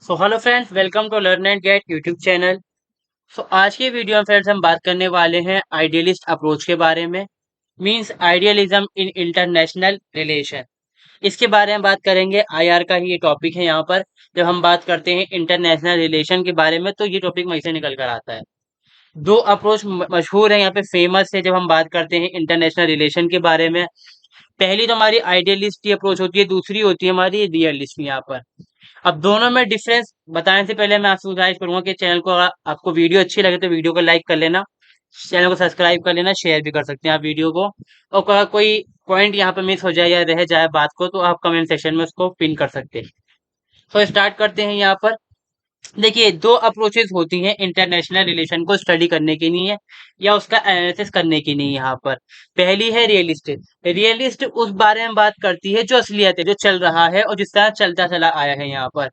So hello friends, welcome to learn and get YouTube channel. So आज की video में friends हम बात करने वाले हैं आइडियलिस्ट अप्रोच के बारे में। मींस आइडियलिज्म इन इंटरनेशनल रिलेशन। इसके बारे में बात करेंगे। आईआर का ही ये टॉपिक है यहाँ पर। जब हम बात करते हैं इंटरनेशनल रिलेशन के बारे में तो ये टॉपिक वहीं से निकल कर आता है। दो अप्रोच मशहूर है यहाँ पे, फेमस है जब हम बात करते हैं इंटरनेशनल रिलेशन के बारे में। पहली तो हमारी आइडियलिस्ट की अप्रोच होती है, दूसरी होती है हमारी रियलिस्ट यहाँ पर। अब दोनों में डिफरेंस बताने से पहले मैं आपसे गुजारिश करूंगा कि चैनल को, अगर आपको वीडियो अच्छी लगे तो वीडियो को लाइक कर लेना, चैनल को सब्सक्राइब कर लेना, शेयर भी कर सकते हैं आप वीडियो को। और अगर कोई पॉइंट यहाँ पे मिस हो जाए या रह जाए बात को तो आप कमेंट सेक्शन में उसको पिन कर सकते हैं। तो स्टार्ट करते हैं यहाँ पर। देखिए, दो अप्रोचेस होती हैं इंटरनेशनल रिलेशन को स्टडी करने के लिए या उसका एनालिसिस करने के लिए यहाँ पर। पहली है रियलिस्ट। रियलिस्ट उस बारे में बात करती है जो असलियत है, जो चल रहा है और जिस तरह चलता चला आया है यहाँ पर।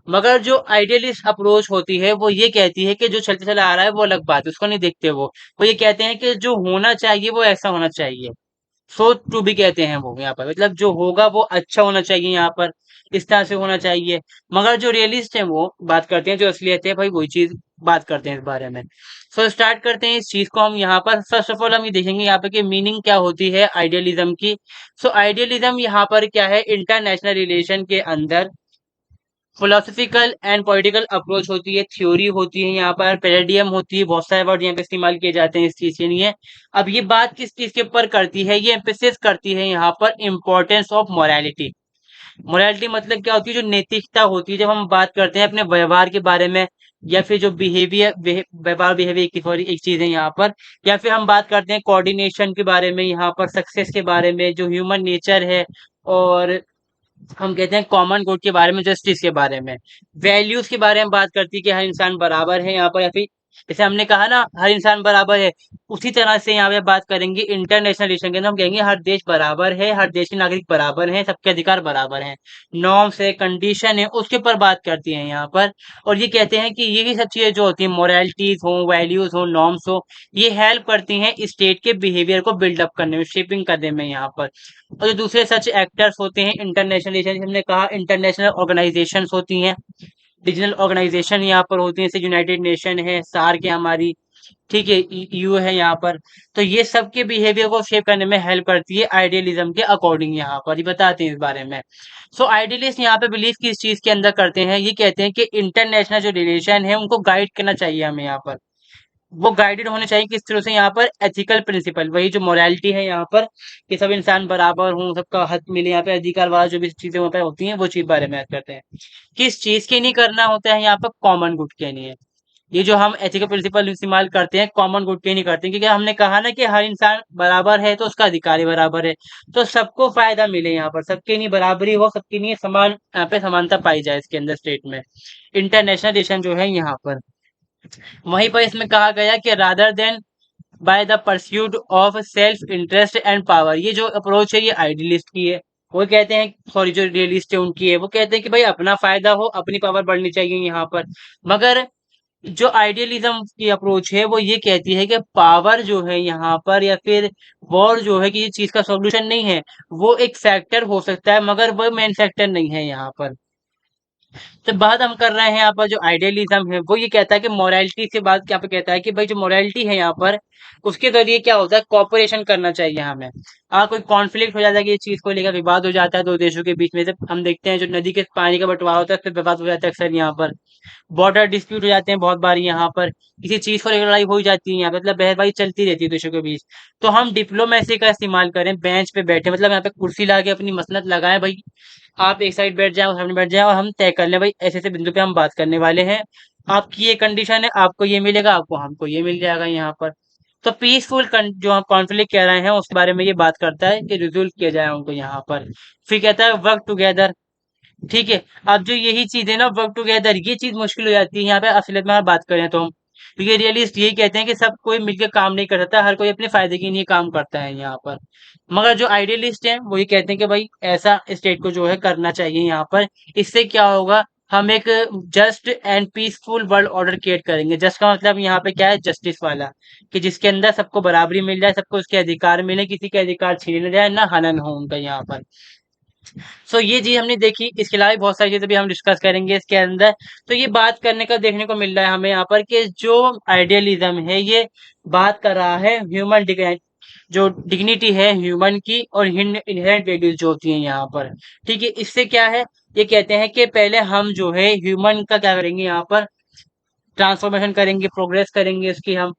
मगर जो आइडियलिस्ट अप्रोच होती है वो ये कहती है कि जो चलते चला आ रहा है वो अलग बात है, उसको नहीं देखते वो ये कहते हैं कि जो होना चाहिए वो ऐसा होना चाहिए। सो टू बी कहते हैं वो यहाँ पर, मतलब जो होगा वो अच्छा होना चाहिए यहाँ पर, इस तरह से होना चाहिए। मगर जो रियलिस्ट है वो बात करते हैं जो असलियत है भाई, वही चीज बात करते हैं इस बारे में। सो स्टार्ट करते हैं इस चीज को हम यहाँ पर। फर्स्ट ऑफ ऑल हम ये देखेंगे यहाँ पे कि मीनिंग क्या होती है आइडियलिज्म की। सो आइडियलिज्म यहाँ पर क्या है, इंटरनेशनल रिलेशन के अंदर फिलोसफिकल एंड पॉलिटिकल अप्रोच होती है, थ्योरी होती है यहाँ पर, पैराडियम होती है, बहुत सारे वर्ड यहाँ पे इस्तेमाल किए जाते हैं इस चीज के लिए। अब ये बात किस चीज के ऊपर करती है, ये एम्फेसिस करती है यहाँ पर इम्पोर्टेंस ऑफ मोरालिटी। मोरालिटी मतलब क्या होती है, जो नैतिकता होती है। जब हम बात करते हैं अपने व्यवहार के बारे में या फिर जो बिहेवियर, व्यवहार बिहेवियर की सॉरी एक चीज है यहाँ पर, या फिर हम बात करते हैं कोऑर्डिनेशन के बारे में यहाँ पर, सक्सेस के बारे में, जो ह्यूमन नेचर है, और हम कहते हैं कॉमन गुड के बारे में, जस्टिस के बारे में, वैल्यूज के बारे में बात करती है कि हर इंसान बराबर है यहाँ पर, या फिर जैसे हमने कहा ना हर इंसान बराबर है, उसी तरह से यहाँ पे बात करेंगे इंटरनेशनल रिलेशन के अंदर। हम कहेंगे हर देश बराबर है, हर देश के नागरिक बराबर हैं, सबके अधिकार बराबर हैं। नॉर्म्स है, कंडीशन है, उसके ऊपर बात करती हैं यहाँ पर। और ये कहते हैं कि यही सब चीजें जो होती हैं, मोरालिटीज हो, वैल्यूज हो, नॉर्म्स हो, ये हेल्प करती हैं स्टेट के बिहेवियर को बिल्डअप करने में, शेपिंग करने में यहाँ पर। और जो दूसरे सच एक्टर्स होते हैं इंटरनेशनल रिलेशन, हमने कहा इंटरनेशनल ऑर्गेनाइजेशंस होती हैं, रीजनल ऑर्गेनाइजेशन यहाँ पर होती हैं, जैसे यूनाइटेड नेशन है, सार्क है हमारी, ठीक है, यू है यहाँ पर। तो ये सबके बिहेवियर को शेप करने में हेल्प करती है आइडियलिज्म के अकॉर्डिंग, यहाँ पर ये बताते हैं इस बारे में। सो आइडियलिस्ट यहाँ पे बिलीव किस चीज के अंदर करते हैं, ये कहते हैं कि इंटरनेशनल जो रिलेशन है उनको गाइड करना चाहिए हमें यहाँ पर। वो गाइडेड होने चाहिए किस तरह से, यहाँ पर एथिकल प्रिंसिपल, वही जो मोरालिटी है यहाँ पर, कि सब इंसान बराबर हों, सबका हक मिले, यहाँ पे अधिकार वाला जो भी चीजें वहाँ पे होती हैं वो चीज बारे में बात करते हैं। किस चीज के लिए करना होता है यहाँ पर, कॉमन गुड के लिए। ये जो हम एथिकल प्रिंसिपल इस्तेमाल करते हैं कॉमन गुड के लिए करते हैं, क्योंकि हमने कहा ना कि हर इंसान बराबर है तो उसका अधिकार ही बराबर है। तो सबको फायदा मिले यहाँ पर, सबके लिए बराबरी हो, सबके लिए समान, यहाँ पे समानता पाई जाए इसके अंदर स्टेट में। इंटरनेशनल रिलेशन जो है यहाँ पर, वहीं पर इसमें कहा गया कि rather than by the pursuit of self interest and power. ये जो अप्रोच है ये आइडियलिस्ट की है। वो कहते हैं, सॉरी जो रियलिस्ट है उनकी है, वो कहते हैं कि भाई अपना फायदा हो, अपनी पावर बढ़नी चाहिए यहाँ पर। मगर जो आइडियलिज्म की अप्रोच है वो ये कहती है कि पावर जो है यहाँ पर, या फिर वॉर जो है, कि ये चीज का सॉल्यूशन नहीं है। वो एक फैक्टर हो सकता है मगर वो मेन फैक्टर नहीं है यहाँ पर। तो बात हम कर रहे हैं यहाँ पर, जो आइडियलिज्म है वो ये कहता है कि मोरालिटी से बात क्या पे कहता है कि भाई जो मोरालिटी है यहाँ पर, उसके जरिए क्या होता है, कॉपरेशन करना चाहिए हमें। कोई कॉन्फ्लिक्ट हो जाता है कि इस चीज को लेकर विवाद हो जाता है दो देशों के बीच में, जब हम देखते हैं जो नदी के पानी का बंटवारा होता है फिर विवाद हो जाता है अक्सर यहाँ पर। बॉर्डर डिस्प्यूट हो जाते हैं बहुत बार यहाँ पर, किसी चीज को लेकर लड़ाई हो जाती है यहाँ पे, मतलब बहसबाजी चलती रहती है देशों के बीच। तो हम डिप्लोमेसी का इस्तेमाल करें, बेंच पे बैठे, मतलब यहाँ पे कुर्सी ला के अपनी मसनत लगाएं भाई, आप एक साइड बैठ जाए, सामने बैठ जाए, और हम तय कर लें भाई ऐसे ऐसे बिंदु पे हम बात करने वाले हैं। आपकी ये कंडीशन है, आपको ये मिलेगा, आपको हमको ये मिल जाएगा यहाँ पर। तो पीसफुल जो हम कॉन्फ्लिक्ट कह रहे हैं उसके बारे में ये बात करता है कि रिजोल्व किया जाए उनको यहाँ पर। फिर कहता है वर्क टुगेदर। ठीक है। अब जो यही चीज है ना, वर्क टुगेदर, ये चीज मुश्किल हो जाती है यहाँ पे असलियत में, अगर बात करें तो हम, क्योंकि रियलिस्ट यही कहते हैं कि सब कोई मिलकर काम नहीं कर सकता, हर कोई अपने फायदे के लिए काम करता है यहाँ पर। मगर जो आइडियलिस्ट है वो ये कहते हैं कि भाई ऐसा स्टेट को जो है करना चाहिए यहाँ पर। इससे क्या होगा, हम एक just and peaceful world order create करेंगे। जस्ट का मतलब यहाँ पे क्या है, जस्टिस वाला, कि जिसके अंदर सबको बराबरी मिल जाए, सबको उसके अधिकार मिले, किसी के अधिकार छीने न जाए, ना हनन हो उनका यहाँ पर। सो ये चीज हमने देखी, इसके अलावा भी बहुत सारी चीजें भी हम डिस्कस करेंगे इसके अंदर। तो ये बात करने का देखने को मिल रहा है हमें यहाँ पर कि जो आइडियलिज्म है ये बात कर रहा है ह्यूमन जो डिग्निटी है ह्यूमन की और इनहेरेंट वैल्यूज जो होती हैं यहाँ पर। ठीक है, इससे क्या है, ये कहते हैं कि पहले हम जो है ह्यूमन का क्या करेंगे यहाँ पर, ट्रांसफॉर्मेशन करेंगे, प्रोग्रेस करेंगे उसकी हम,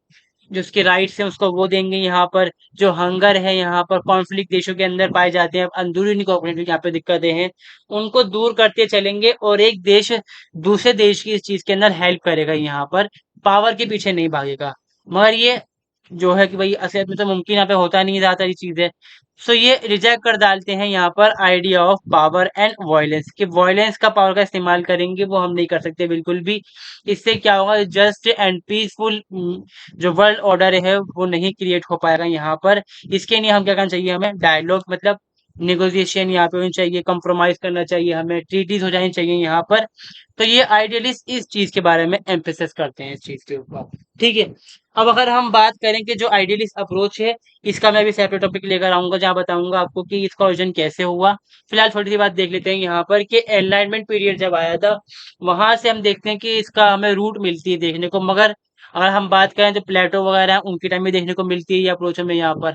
जो उसके राइट्स हैं उसको वो देंगे यहाँ पर। जो हंगर है यहाँ पर, कॉन्फ्लिक्ट देशों के अंदर पाए जाते हैं, अंदरूनी कोऑपरेटिव यहाँ पे दिक्कतें हैं, उनको दूर करते चलेंगे और एक देश दूसरे देश की इस चीज के अंदर हेल्प करेगा यहाँ पर, पावर के पीछे नहीं भागेगा। मगर ये जो है कि भाई असलियत में तो मुमकिन यहाँ पे होता नहीं, ज्यादा सारी चीजें। सो ये रिजेक्ट कर डालते हैं यहाँ पर idea of power and violence, कि वायलेंस का पावर का इस्तेमाल करेंगे वो हम नहीं कर सकते बिल्कुल भी। इससे क्या होगा, जस्ट एंड पीसफुल जो वर्ल्ड ऑर्डर है वो नहीं क्रिएट हो पाएगा यहाँ पर। इसके लिए हम क्या करना चाहिए, हमें डायलॉग मतलब नेगोशिएशन यहाँ पे होनी चाहिए, कंप्रोमाइज करना चाहिए, हमें ट्रीटीज हो जानी चाहिए यहाँ पर। तो ये आइडियलिस्ट इस चीज के बारे में एम्फेसिस करते हैं, इस चीज के ऊपर। ठीक है, अब अगर हम बात करें कि जो आइडियलिस्ट अप्रोच है, इसका मैं भी सेपरेट टॉपिक लेकर आऊंगा जहां बताऊंगा आपको कि इसका ओरिजिन कैसे हुआ। फिलहाल छोटी सी बात देख लेते हैं यहाँ पर कि एनलाइटमेंट पीरियड जब आया था, वहां से हम देखते हैं कि इसका हमें रूट मिलती है देखने को। मगर अगर हम बात करें तो प्लेटो वगैरह हैं, उनके टाइम में देखने को मिलती है ये अप्रोच हमें यहाँ पर।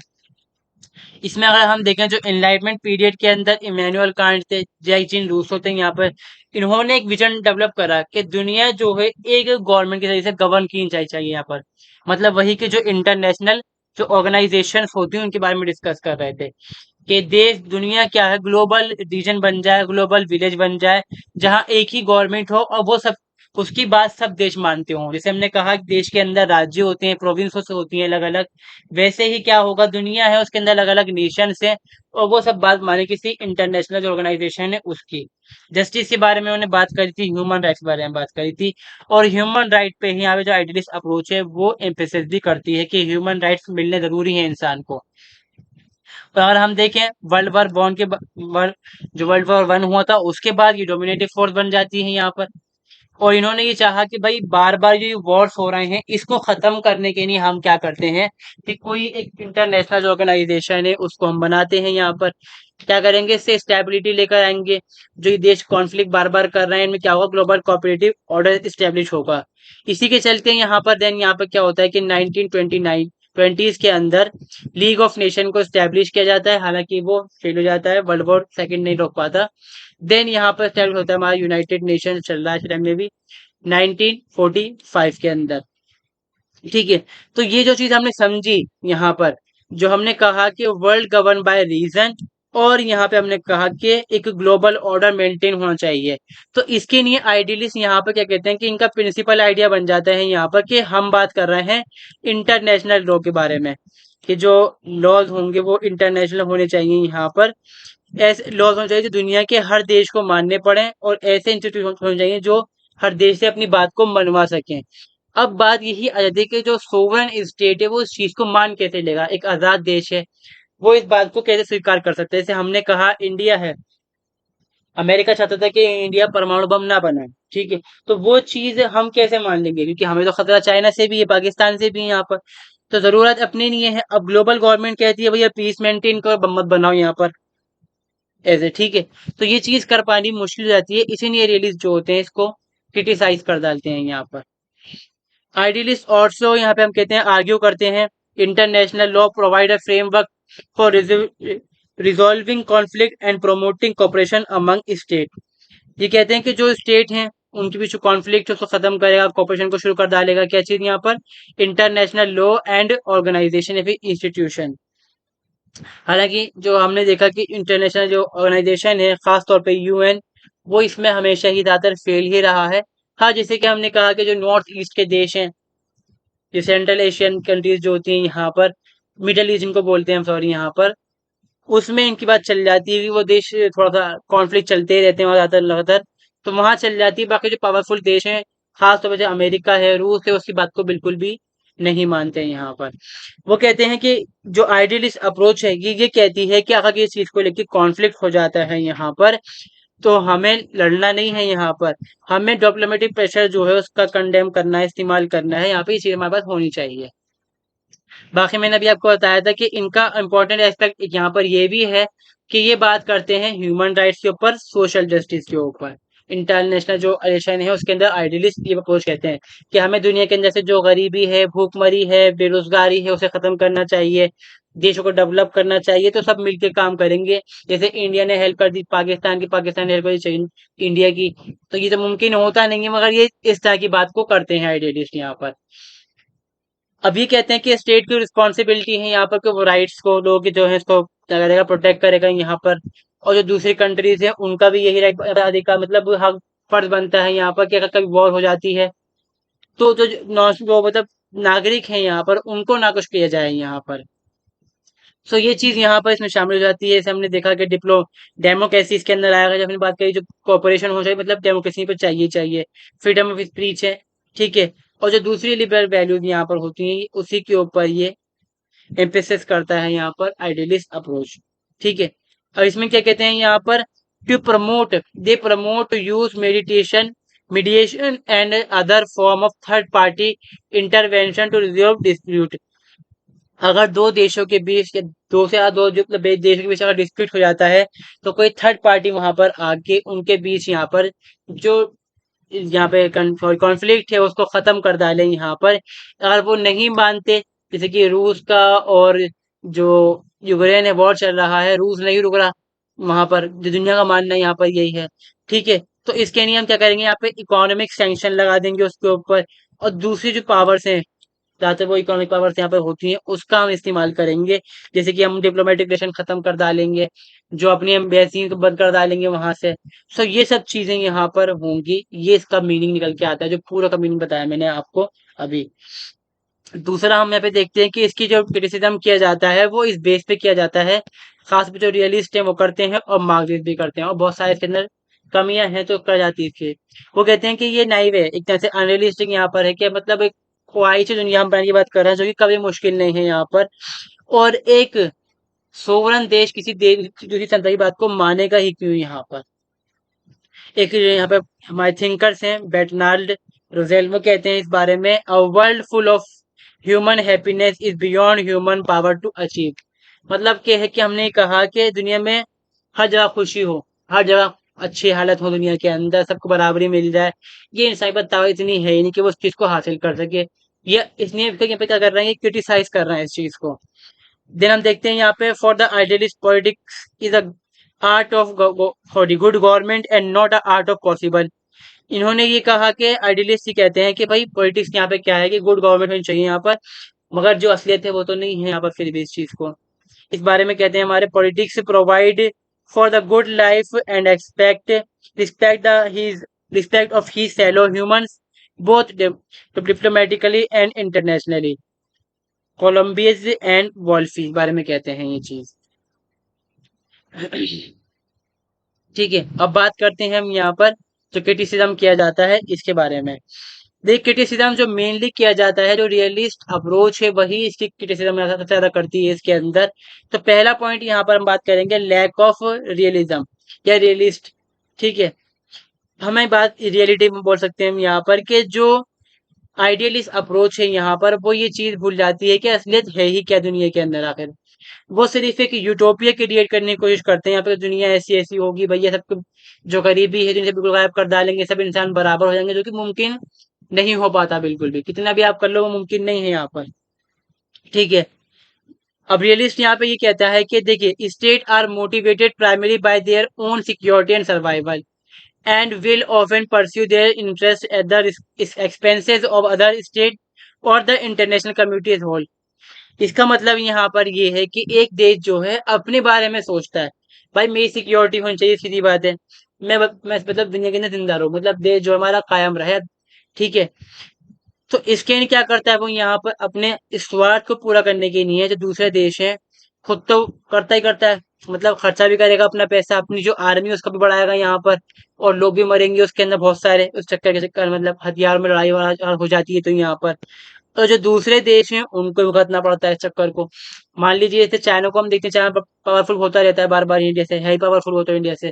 इसमें अगर हम देखें जो एनलाइटमेंट पीरियड के अंदर इमैनुअल कांट थे, जैकिन रूसो थे यहाँ पर, इन्होंने एक विजन डेवलप करा कि दुनिया जो है एक गवर्नमेंट के जरिए से गवर्न की जानी चाहिए यहाँ पर। मतलब वही कि जो इंटरनेशनल जो ऑर्गेनाइजेशन होती हैं उनके बारे में डिस्कस कर रहे थे कि देश दुनिया क्या है, ग्लोबल रीजन बन जाए, ग्लोबल विलेज बन जाए, जहाँ एक ही गवर्नमेंट हो और वो सब उसकी बात सब देश मानते हो। जैसे हमने कहा कि देश के अंदर राज्य होते हैं, प्रोविंस होती हैं अलग अलग, वैसे ही क्या होगा, दुनिया है उसके अंदर अलग अलग नेशंस है और वो सब बात माने किसी इंटरनेशनल जो ऑर्गेनाइजेशन है उसकी। जस्टिस के बारे में उन्होंने बात करी थी, ह्यूमन राइट्स के बारे में बात करी थी। और ह्यूमन राइट पे ही यहाँ पे जो आइडियलिस्ट अप्रोच है वो एम्फेसिस भी करती है कि ह्यूमन राइट्स मिलने जरूरी है इंसान को। तो अगर हम देखें वर्ल्ड वॉर वन के वर्ल्ड जो वर्ल्ड वॉर वन हुआ था उसके बाद ये डोमिनेटिव फोर्स बन जाती है यहाँ पर। और इन्होंने ये चाहा कि भाई बार बार जो वॉर्स हो रहे हैं इसको खत्म करने के लिए हम क्या करते हैं कि कोई एक इंटरनेशनल ऑर्गेनाइजेशन है उसको हम बनाते हैं यहाँ पर। क्या करेंगे, इससे स्टेबिलिटी लेकर आएंगे। जो ये देश कॉन्फ्लिक्ट बार बार कर रहे हैं इनमें क्या होगा, ग्लोबल कोऑपरेटिव ऑर्डर स्टेब्लिश होगा। इसी के चलते यहाँ पर देन यहाँ पर क्या होता है कि 1929 20s के अंदर लीग ऑफ नेशन को स्टैब्लिश किया जाता है, हालांकि वो फेल हो जाता है, वर्ल्ड वॉर सेकंड नहीं रोक पाता। देन यहाँ पर स्टैब्लिश होता है हमारा यूनाइटेड नेशन, चल रहा है इस टाइम में भी 1945 के अंदर। ठीक है, तो ये जो चीज हमने समझी यहाँ पर, जो हमने कहा कि वर्ल्ड गवर्न बाय रीजन, और यहाँ पे हमने कहा कि एक ग्लोबल ऑर्डर मेंटेन होना चाहिए। तो इसके लिए आइडियलिस्ट यहाँ पर क्या कहते हैं कि इनका प्रिंसिपल आइडिया बन जाता है यहाँ पर कि हम बात कर रहे हैं इंटरनेशनल लॉ के बारे में, कि जो लॉज होंगे वो इंटरनेशनल होने चाहिए यहाँ पर। ऐसे लॉज होने चाहिए जो दुनिया के हर देश को मानने पड़े और ऐसे इंस्टीट्यूशन होने चाहिए जो हर देश से अपनी बात को मनवा सकें। अब बात यही आ जाती है कि जो सोवरेन स्टेट है वो इस चीज को मान कैसे लेगा, एक आजाद देश है वो इस बात को कैसे स्वीकार कर सकते हैं। जैसे हमने कहा इंडिया है, अमेरिका चाहता था कि इंडिया परमाणु बम ना बनाए, ठीक है, तो वो चीज हम कैसे मान लेंगे, क्योंकि हमें तो खतरा चाइना से भी है, पाकिस्तान से भी है यहाँ पर। तो जरूरत अपने लिए है। अब ग्लोबल गवर्नमेंट कहती है भैया पीस मेंटेन करो, बम मत बनाओ यहाँ पर ऐसे, ठीक है। तो ये चीज कर पानी मुश्किल हो जाती है, इसीलिए रियलिस्ट जो होते हैं इसको क्रिटिसाइज कर डालते हैं यहाँ पर। आइडियलिस्ट ऑल्सो यहाँ पे हम कहते हैं आर्ग्यू करते हैं international law provide a framework for resolving conflict and promoting cooperation among state. ये कहते हैं कि जो स्टेट हैं उनके बीच कॉन्फ्लिक्ट है उसको खत्म करेगा, कोऑपरेशन को शुरू कर डालेगा। क्या चीज यहाँ पर, इंटरनेशनल लॉ एंड ऑर्गेनाइजेशन या फिर इंस्टीट्यूशन। हालांकि जो हमने देखा कि इंटरनेशनल जो ऑर्गेनाइजेशन है खास तौर पे यूएन, वो इसमें हमेशा ही ज्यादातर फेल ही रहा है। हाँ, जैसे कि हमने कहा कि जो नॉर्थ ईस्ट के देश हैं, ये सेंट्रल एशियन कंट्रीज जो होती हैं यहाँ पर, मिडल ईस्ट इनको बोलते हैं हम, सॉरी, यहाँ पर उसमें इनकी बात चल जाती है कि वो देश थोड़ा सा कॉन्फ्लिक्ट चलते ही रहते हैं वहाँ ज्यादातर लगातार, तो वहां चल जाती है। बाकी जो पावरफुल देश हैं खास तौर पर जो अमेरिका है, रूस है, उसकी बात को बिल्कुल भी नहीं मानते हैं यहाँ पर। वो कहते हैं कि जो आइडियलिस्ट अप्रोच है ये कहती है कि अगर ये चीज को लेकर कॉन्फ्लिक्ट हो जाता है यहाँ पर, तो हमें लड़ना नहीं है यहाँ पर, हमें डिप्लोमेटिक प्रेशर जो है उसका कंडेम करना है, इस्तेमाल करना है, यहाँ पे ये चीज हमारे पास होनी चाहिए। बाकी मैंने अभी आपको बताया था कि इनका इम्पोर्टेंट एस्पेक्ट यहाँ पर ये भी है कि ये बात करते हैं ह्यूमन राइट्स के ऊपर, सोशल जस्टिस के ऊपर। इंटरनेशनल जो रिलेशन है उसके अंदर आइडियलिस्ट ये अप्रोच कहते हैं कि हमें दुनिया के अंदर से जो गरीबी है, भूखमरी है, बेरोजगारी है, उसे खत्म करना चाहिए, देशों को डेवलप करना चाहिए, तो सब मिलकर काम करेंगे। जैसे इंडिया ने हेल्प कर दी पाकिस्तान की, पाकिस्तान ने हेल्प कर दी इंडिया की। तो ये तो मुमकिन होता नहीं है, मगर ये इस तरह की बात को करते हैं आइडियलिस्ट यहाँ पर। अभी कहते हैं कि स्टेट की रिस्पॉन्सिबिलिटी है यहाँ पर कि वो राइट्स को, लोग जो है इसको क्या करेगा, प्रोटेक्ट करेगा यहाँ पर। और जो दूसरी कंट्रीज है उनका भी यही राइट अधिकार, मतलब हक, फर्ज बनता है यहाँ पर कि अगर कभी वॉर हो जाती है तो जो नॉन जो मतलब नागरिक हैं यहाँ पर, उनको ना कुछ किया जाए यहाँ पर। सो ये चीज यहाँ पर इसमें शामिल हो जाती है। जैसे हमने देखा कि डेमोक्रेसी इसके अंदर आएगा, जब हमने बात करी जो कॉपरेशन हो जाए, मतलब डेमोक्रेसी पर चाहिए चाहिए, फ्रीडम ऑफ स्पीच है, ठीक है। और जो दूसरी लिबरल वैल्यूज यहाँ पर होती हैं, उसी के ऊपर ये एम्फेसिस करता है यहाँ पर आइडियलिस्ट अप्रोच, ठीक है। और इसमें क्या कहते हैं यहाँ पर, to promote the promote use meditation mediation and other form of third party intervention to resolve dispute. अगर दो देशों के बीच या दो से दो जो मतलब देशों के बीच अगर डिस्प्यूट हो जाता है, तो कोई थर्ड पार्टी वहां पर आके उनके बीच यहाँ पर जो यहाँ पे कॉन्फ्लिक्ट है उसको खत्म कर डालें यहाँ पर। अगर वो नहीं मानते, जैसे कि रूस का और जो यूक्रेन है वॉर चल रहा है, रूस नहीं रुक रहा वहां पर, जो दुनिया का मानना है यहाँ पर यही है, ठीक है। तो इसके लिए हम क्या करेंगे, यहाँ पे इकोनॉमिक सैंक्शन लगा देंगे उसके ऊपर। और दूसरी जो पावर्स हैं, ज़्यादातर वो इकोनॉमिक पावर्स यहाँ पर होती हैं, उसका हम इस्तेमाल करेंगे। जैसे कि हम डिप्लोमेटिक रिलेशन खत्म कर डालेंगे, जो अपनी एम्बेसी को बंद कर डालेंगे वहां से। सो ये सब चीजें यहाँ पर होंगी, ये इसका मीनिंग निकल के आता है, जो पूरा का मीनिंग बताया मैंने आपको अभी। दूसरा हम यहाँ पे देखते हैं कि इसकी जो क्रिटिसिज्म किया जाता है वो इस बेस पे किया जाता है, खास पे जो रियलिस्ट है वो करते हैं और मार्क्सिस्ट भी करते हैं, और बहुत सारे इसके अंदर कमियां हैं तो कर जाती है इसकी। वो कहते हैं कि ये नाइव है, एक तरह से अनरियलिस्टिक यहाँ पर है, कि मतलब एक ख्वाहिश दुनिया हम बनाने की बात कर रहे हैं जो कि कभी मुश्किल नहीं है यहाँ पर। और एक सोवरन देश किसी देश दूसरी संस्था की बात को मानेगा ही क्यों यहाँ पर। एक यहाँ पे हमारे थिंकर्स हैं, बेर्नार्ड रोसेल, वो कहते हैं इस बारे में, a world full of human happiness is beyond human power to achieve. मतलब क्या है कि हमने कहा कि दुनिया में हर जगह खुशी हो, हर जगह अच्छी हालत हो, दुनिया के अंदर सबको बराबरी मिल जाए, ये इंसान पर ताकत इतनी है ही नहीं कि वो उस चीज को हासिल कर सके। ये इसलिए यहाँ पे क्या कर रहे हैं, क्रिटिसाइज कर रहे हैं इस चीज को। देन हम देखते हैं यहाँ पे, for the idealist politics is a art of for the good government and not a art of possible. इन्होंने ये कहा कि आइडियलिस्ट ही कहते हैं कि भाई पॉलिटिक्स यहाँ पे क्या है कि गुड गवर्नमेंट होनी चाहिए यहाँ पर, मगर जो असलियत है वो तो नहीं है यहाँ पर फिर भी इस चीज को। इस बारे में कहते हैं, हमारे politics provide for the good life and expect respect the his respect of he fellow humans both diplomatically and internationally, Couloumbis and Wolfe बारे में कहते हैं ये चीज। ठीक है, अब बात करते हैं हम यहाँ पर जो क्रिटिसिज्म किया जाता है इसके बारे में। देख, क्रिटिसिज्म जो मेनली किया जाता है, जो रियलिस्ट अप्रोच है वही इसकी क्रिटिसिज्म सबसे ज्यादा करती है इसके अंदर। तो पहला पॉइंट यहाँ पर हम बात करेंगे, लैक ऑफ रियलिज्म या रियलिस्ट, ठीक है। हमें बात रियलिटी में बोल सकते हैं हम यहाँ पर कि जो आइडियलिस्ट अप्रोच है यहाँ पर, वो ये चीज भूल जाती है कि असलियत है ही क्या दुनिया के अंदर आखिर। वो सिर्फ एक यूटोपिया क्रिएट करने की कोशिश करते हैं, यहाँ पे दुनिया ऐसी ऐसी होगी भैया, सब जो गरीबी है दुनिया से बिल्कुल गायब कर डालेंगे, सब इंसान बराबर हो जाएंगे, जो कि मुमकिन नहीं हो पाता बिल्कुल भी, कितना भी आप कर लो वो मुमकिन नहीं है यहाँ पर, ठीक है। अब रियलिस्ट यहाँ पे ये कहता है कि देखिए, state are motivated primary by their own security and survival and will often pursue their interest at the expenses of other state और the international community as whole. इसका मतलब यहाँ पर ये है कि एक देश जो है अपने बारे में सोचता है, भाई मेरी सिक्योरिटी होनी चाहिए, सीधी बात है। मैं मतलब दुनिया के अंदर जिंदा रहूं, मतलब देश जो हमारा कायम रहे, ठीक है। तो इसके लिए क्या करता है वो, यहाँ पर अपने स्वार्थ को पूरा करने के लिए जो दूसरे देश है, खुद तो करता ही करता है, मतलब खर्चा भी करेगा अपना पैसा, अपनी जो आर्मी है उसका भी बढ़ाएगा यहाँ पर, और लोग भी मरेंगे उसके अंदर बहुत सारे, उस चक्कर के चक्कर मतलब हथियार में लड़ाई हो जाती है तो यहाँ पर। तो जो दूसरे देश हैं उनको भुगतना पड़ता है इस चक्कर को। मान लीजिए जैसे चाइना को हम देखते हैं, चाइना पावरफुल होता रहता है बार बार, इंडिया से है पावरफुल होता है इंडिया से।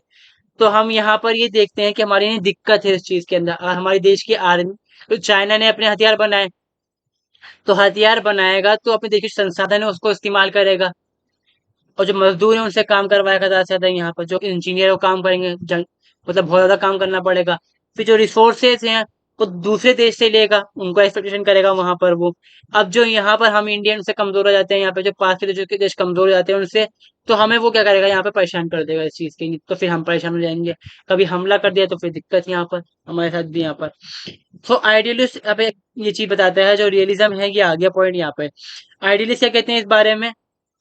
तो हम यहाँ पर ये देखते हैं कि हमारी दिक्कत है इस चीज के अंदर, और हमारे देश की आर्मी, तो चाइना ने अपने हथियार बनाए, तो हथियार बनाएगा तो अपने देश के संसाधन है उसको इस्तेमाल करेगा, और जो मजदूर है उनसे काम करवाएगा ज़्यादा से ज़्यादा। यहाँ पर जो इंजीनियर वो काम करेंगे, मतलब बहुत ज़्यादा काम करना पड़ेगा। फिर जो रिसोर्सेज हैं वो दूसरे देश से लेगा, उनको एक्सप्लोइटेशन करेगा वहां पर वो। अब जो यहाँ पर हम इंडियन से कमजोर हो जाते हैं, यहाँ पे जो पास के देश कमजोर हो जाते हैं उनसे, तो हमें वो क्या करेगा, यहाँ पे परेशान कर देगा इस चीज के लिए, तो फिर हम परेशान हो जाएंगे। कभी हमला कर दिया तो फिर दिक्कत यहाँ पर हमारे साथ भी यहाँ पर। सो आइडियलिस्ट अब एक ये चीज बताता है, जो रियलिज्म है ये आ गया पॉइंट यहाँ पे। आइडियलिस्ट क्या कहते हैं इस बारे में?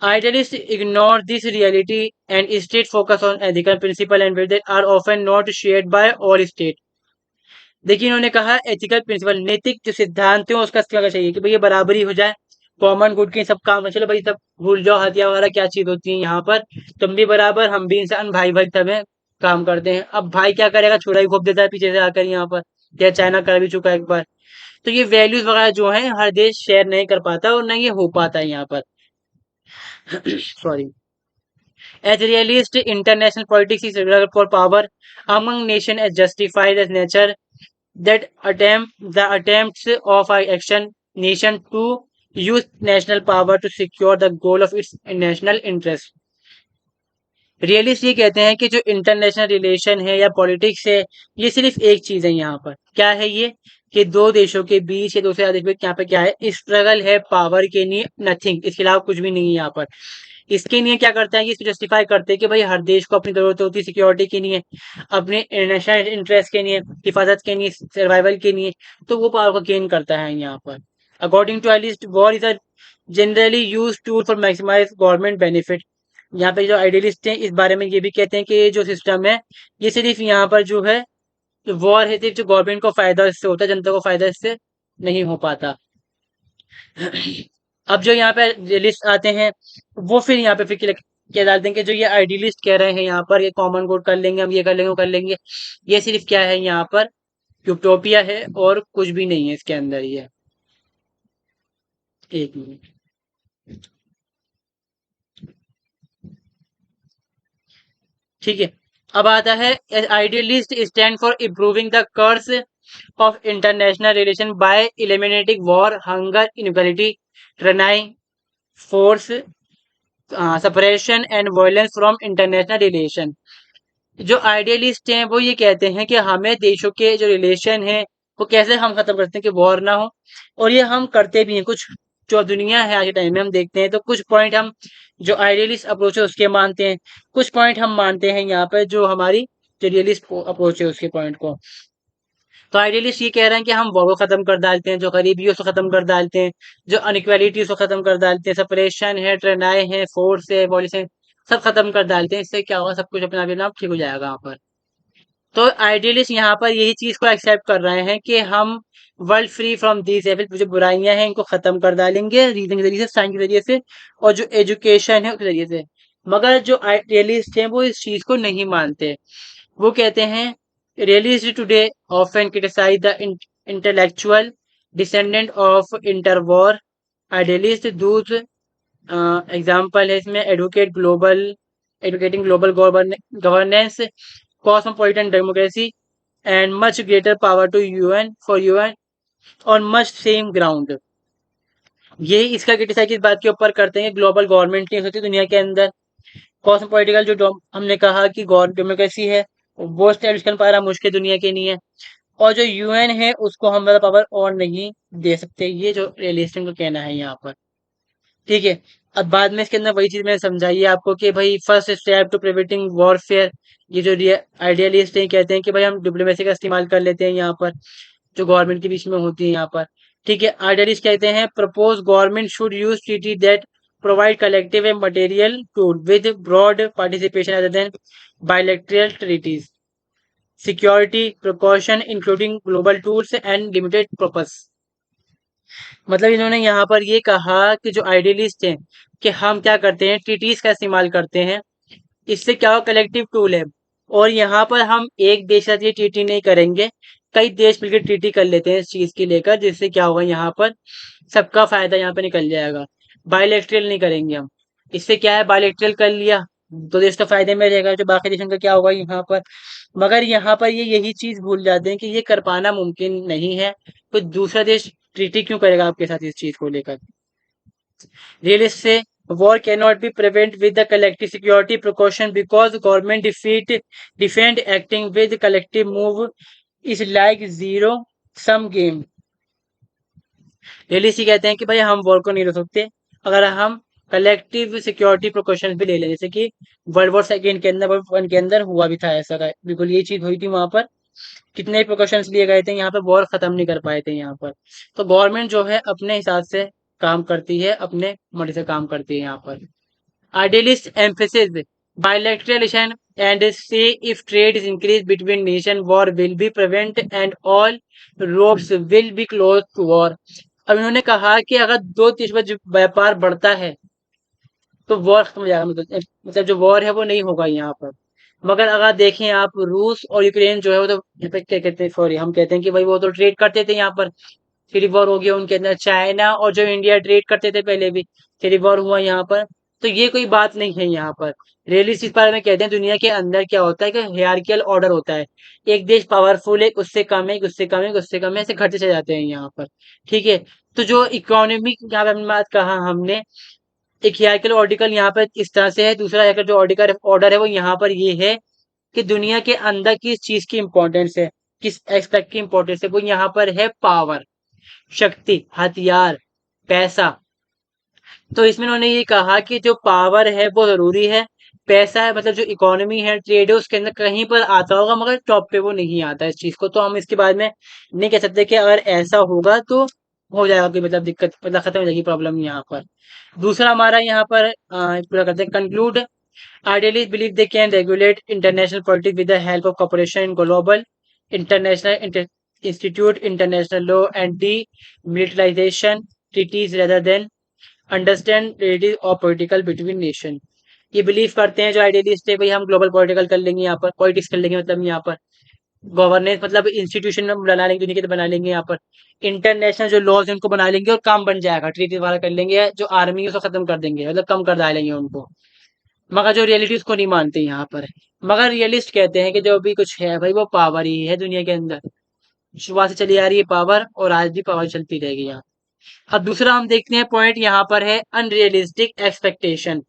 Idealists ignore this reality and instead focus on ethical principles and values that are often not shared by all states. देखिए इन्होंने कहा एथिकल प्रिंसिपल, नैतिक जो सिद्धांत है उसका इस्तेमाल करना चाहिए कि भाई ये बराबरी हो जाए, कॉमन गुड के सब काम है। चलो भाई सब भूल जाओ, हत्या वगैरह क्या चीज होती है यहाँ पर, तुम भी बराबर हम भी इंसान, भाई भाई सब है, काम करते हैं। अब भाई क्या करेगा, छुरा ही घोप देता है पीछे से आकर यहाँ पर, क्या चाइना कर भी चुका है एक बार। तो ये वैल्यूज वगैरह जो है हर देश शेयर नहीं कर पाता और ना ये हो पाता है यहाँ पर। Sorry. As realist, international politics is struggle for power among nations as justified as nature that attempts of our action nation to use national power to secure the goal of its national interest. Realist ये कहते हैं कि जो international relation है या politics है, ये सिर्फ एक चीज है यहाँ पर। क्या है ये? कि दो देशों के बीच या दूसरे देश में यहाँ पे क्या है, स्ट्रगल है पावर के लिए, नथिंग, इसके अलावा कुछ भी नहीं है यहाँ पर। इसके लिए क्या करते हैं कि इसको जस्टिफाई करते हैं कि भाई हर देश को अपनी जरूरत होती है सिक्योरिटी के लिए, अपने नेशनल इंटरेस्ट के लिए, हिफाजत के लिए, सर्वाइवल के लिए, तो वो पावर को गेन करता है यहाँ पर। According to list, war is a generally use tool for maximise government benefit. यहाँ पे जो आइडियलिस्ट हैं इस बारे में ये भी कहते हैं कि ये जो सिस्टम है ये सिर्फ यहाँ पर जो है, जो वॉर है सिर्फ जो गवर्नमेंट को फायदा इससे होता है, जनता को फायदा इससे नहीं हो पाता। अब जो यहाँ पे लिस्ट आते हैं वो फिर यहाँ पे फिर क्या डालते हैं कि जो ये आइडियलिस्ट कह रहे हैं यहाँ पर, ये कॉमन गुड कर लेंगे हम, ये कर लेंगे वो कर लेंगे, ये सिर्फ क्या है यहाँ पर, यूटोपिया है और कुछ भी नहीं है इसके अंदर ये। एक मिनट। ठीक है, अब आता है idealist stand for improving the course of international relation by eliminating war, hunger, inequality, tyranny, force, separation and violence from international relation. जो आइडियलिस्ट हैं वो ये कहते हैं कि हमें देशों के जो रिलेशन है वो कैसे हम खत्म करते हैं कि वॉर ना हो, और ये हम करते भी हैं। कुछ जो दुनिया है आज के टाइम में हम देखते हैं तो कुछ पॉइंट हम जो आइडियलिस्ट अप्रोच है उसके मानते हैं, कुछ पॉइंट हम मानते हैं यहाँ पे जो हमारी जो रियलिस्ट अप्रोच है उसके पॉइंट को। तो आइडियलिस्ट ये कह रहे हैं कि हम वॉर को खत्म कर डालते हैं, जो गरीबी है उसको खत्म कर डालते हैं, जो अनइक्वालिटी उसको खत्म कर डालते हैं, सेपरेशन है, ट्रेनाई है, फोर्स है, वॉलिस है, सब खत्म कर डालते हैं। इससे क्या होगा, सब कुछ अपने आप ठीक हो जाएगा यहाँ पर। तो आइडियलिस्ट यहाँ पर यही चीज को एक्सेप्ट कर रहे हैं कि हम world free from these evil, जो बुराइयां हैं इनको खत्म कर डालेंगे रीजन के जरिए से, साइंस के जरिए से, और जो एजुकेशन है उसके जरिए से। मगर जो आइडियलिस्ट हैं वो इस चीज को नहीं मानते। वो कहते हैं realist today often criticise the intellectual descendant of interwar idealist those. Example है इसमें educating global governance, cosmopolitan democracy, and much greater power to UN for UN और much same ground। ये इसका क्रिटिसाइज इस बात के ऊपर करते हैं ग्लोबल गवर्नमेंट नहीं होती दुनिया के अंदर, कॉस्मोपॉलिटिकल जो हमने कहा कि गॉड डेमोक्रेसी है वो स्टैब्लिश कर पा रहा मुश्किल दुनिया के नहीं है, और जो यूएन है उसको हम ज्यादा पावर और नहीं दे सकते, ये जो रियलिस्टिक का कहना है यहाँ पर। ठीक है, अब बाद में इसके अंदर वही चीज मैंने समझाई है आपको कि भाई first step to preventing warfare, ये जो आइडियलिस्ट हैं कहते हैं कि भाई हम डिप्लोमेसी का इस्तेमाल कर लेते हैं यहाँ पर, जो गवर्नमेंट के बीच में होती है यहाँ पर। ठीक है, आइडियलिस्ट कहते हैं propose government should use treaty that provide collective and material tool with broad participation other than bilateral treaties, security precaution including global tools and limited purpose. मतलब इन्होंने यहाँ पर ये कहा कि जो आइडियलिस्ट हैं कि हम क्या करते हैं, ट्रीटीज का इस्तेमाल करते हैं, इससे क्या हो, कलेक्टिव टूल है, और यहाँ पर हम एक देश के साथ ये ट्रीटी नहीं करेंगे, कई देश मिलकर ट्रीटी कर लेते हैं इस चीज की लेकर, जिससे क्या होगा यहाँ पर सबका फायदा यहाँ पे निकल जाएगा। बायलैटरल नहीं करेंगे हम, इससे क्या है, बायलैटरल कर लिया तो देश तो फायदे में रहेगा, जो बाकी देशों का क्या होगा यहाँ पर। मगर यहाँ पर ये यही चीज भूल जाते हैं कि ये कर पाना मुमकिन नहीं है, कोई दूसरा देश ट्रीटी क्यों करेगा आपके साथ इस चीज को लेकर? रियलिस्ट से war can not be prevent with the collective security precaution because government defend acting with collective move is like zero sum game. Realist कहते हैं कि भाई हम वॉर को नहीं रोक सकते अगर हम कलेक्टिव सिक्योरिटी प्रिकॉशंस भी ले लें, जैसे कि वर्ल्ड वॉर सेकेंड के अंदर, वर्ल्ड वन के अंदर हुआ भी था ऐसा का, बिल्कुल ये चीज हुई थी वहां पर। कितने ही प्रिकॉशंस लिए गए थे यहाँ पे, वॉर खत्म नहीं कर पाए थे यहाँ पर। तो गवर्नमेंट जो है अपने हिसाब से काम करती है, अपने मर्जी से काम करती है यहाँ पर। Idealist emphasis bilateralization and say if trade is increased between nation, war will be prevent and all roads will be closed to war। अब इन्होंने कहा कि अगर दो देश में व्यापार बढ़ता है तो वॉर खत्म हो जाएगा, मतलब जो वॉर है वो नहीं होगा यहाँ पर। मगर अगर देखें आप, रूस और यूक्रेन जो है वो तो यहाँ पे क्या कहते हैं, सॉरी हम कहते हैं कि भाई वो तो ट्रेड करते थे यहाँ पर, फिर वॉर हो गया उनके अंदर। चाइना और जो इंडिया ट्रेड करते थे पहले भी, फिर वॉर हुआ यहाँ पर। तो ये कोई बात नहीं है यहाँ पर। रियलिस्ट इस बारे में कहते हैं दुनिया के अंदर क्या होता है कि हियरार्कियल ऑर्डर होता है। एक देश पावरफुल है, उससे कम है, उससे कम है, उससे कम है, ऐसे घटते चले जाते हैं यहाँ पर। ठीक है। तो जो इकोनॉमिक यहाँ पे हमने बात कहा हमने, एक हियरार्कियल ऑर्डिकल यहाँ पे इस तरह से है, दूसरा एक जो ऑर्डिकल ऑर्डर है वो यहाँ पर ये है कि दुनिया के अंदर किस चीज की इंपॉर्टेंस है, किस एस्पेक्ट की इंपॉर्टेंस है, वो यहाँ पर है पावर, शक्ति, हथियार, पैसा। तो इसमें उन्होंने ये कहा कि जो पावर है वो जरूरी है, पैसा है मतलब जो इकोनॉमी है, ट्रेड है, उसके अंदर कहीं पर आता होगा मगर टॉप पे वो नहीं आता इस चीज को। तो हम इसके बारे में नहीं कह सकते कि अगर ऐसा होगा तो हो जाएगा कि मतलब दिक्कत, मतलब खत्म हो जाएगी प्रॉब्लम यहाँ पर। दूसरा हमारा यहाँ पर पूरा करते हैं conclude. Ideally believe they can regulate international politics with the help of cooperation in global international institute, international law and demilitarisation treaties rather than understand relative और पॉलिटिकल बिटवीन नेशन। ये बिलीव करते हैं जो idealist है, भाई हम global political कर लेंगे यहाँ पर, पॉलिटिक्स कर लेंगे, मतलब यहाँ पर गवर्नेंस मतलब इंस्टीट्यूशन बना लेंगे, दुनिया के तो बना लेंगे यहाँ पर। इंटरनेशनल जो लॉज है उनको बना लेंगे और काम बन जाएगा, ट्रीटी वाला कर लेंगे, जो आर्मी है उसको खत्म कर देंगे, मतलब कम कर डालेंगे उनको। मगर जो रियलिटी उसको नहीं मानते यहाँ पर। मगर रियलिस्ट कहते हैं कि जो भी कुछ है भाई वो पावर ही है दुनिया के अंदर, शुरुआत से चली आ रही है पावर और आज भी पावर चलती रहेगी यहाँ। अब दूसरा हम देखते हैं पॉइंट यहाँ पर है अनरियलिस्टिक एक्सपेक्टेशन।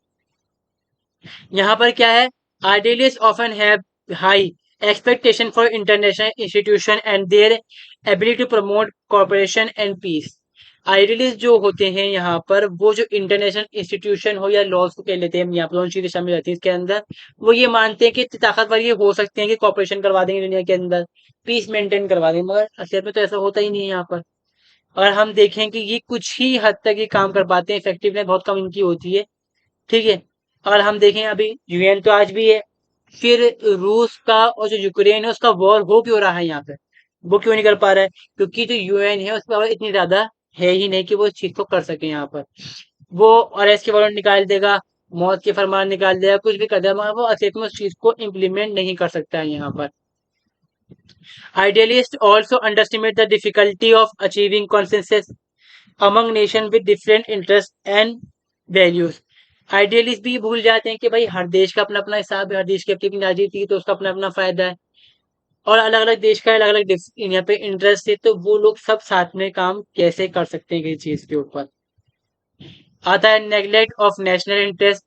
यहाँ पर क्या है, idealist often have high expectation for international institution and their ability to promote cooperation and peace. Idealist जो होते हैं यहाँ पर, वो जो इंटरनेशनल इंस्टीट्यूशन हो या लॉज को कह लेते हैं, यहाँ पर दोनों चीजें शामिल रहती है इसके अंदर। वो ये मानते हैं कि इतने ताकतवर ये हो सकते हैं कि कॉपरेशन करवा देंगे दुनिया के अंदर, पीस मेंटेन करवा देंगे, मगर असलियत में तो ऐसा होता ही नहीं है यहाँ पर। और हम देखें कि ये कुछ ही हद तक ये काम कर पाते हैं, इफेक्टिवनेस बहुत कम इनकी होती है। ठीक है। अगर हम देखें अभी यूएन तो आज भी है, फिर रूस का और जो यूक्रेन है उसका वॉर हो क्यों रहा है यहाँ पे, वो क्यों नहीं कर पा रहा है? क्योंकि जो यूएन है उसकी पावर इतनी ज्यादा है ही नहीं कि वो इस चीज को कर सके यहाँ पर। वो अरेस्ट के वारंट निकाल देगा, मौत के फरमान निकाल देगा, कुछ भी कर देगा, मगर वो असलियत में उस चीज को इम्प्लीमेंट नहीं कर सकता है यहाँ पर। Idealists also underestimate the difficulty of achieving consensus among nations with different interests and values। Idealist भी भूल जाते हैं कि भाई हर देश का अपना अपना हिसाब है, हर देश की अपनी अपनी राजनीति है, तो उसका अपना अपना फायदा है, और अलग अलग देश का अलग अलग यहाँ पे इंटरेस्ट है, तो वो लोग सब साथ में काम कैसे कर सकते हैं किसी चीज के ऊपर। आता है नेग्लेक्ट ऑफ नेशनल इंटरेस्ट,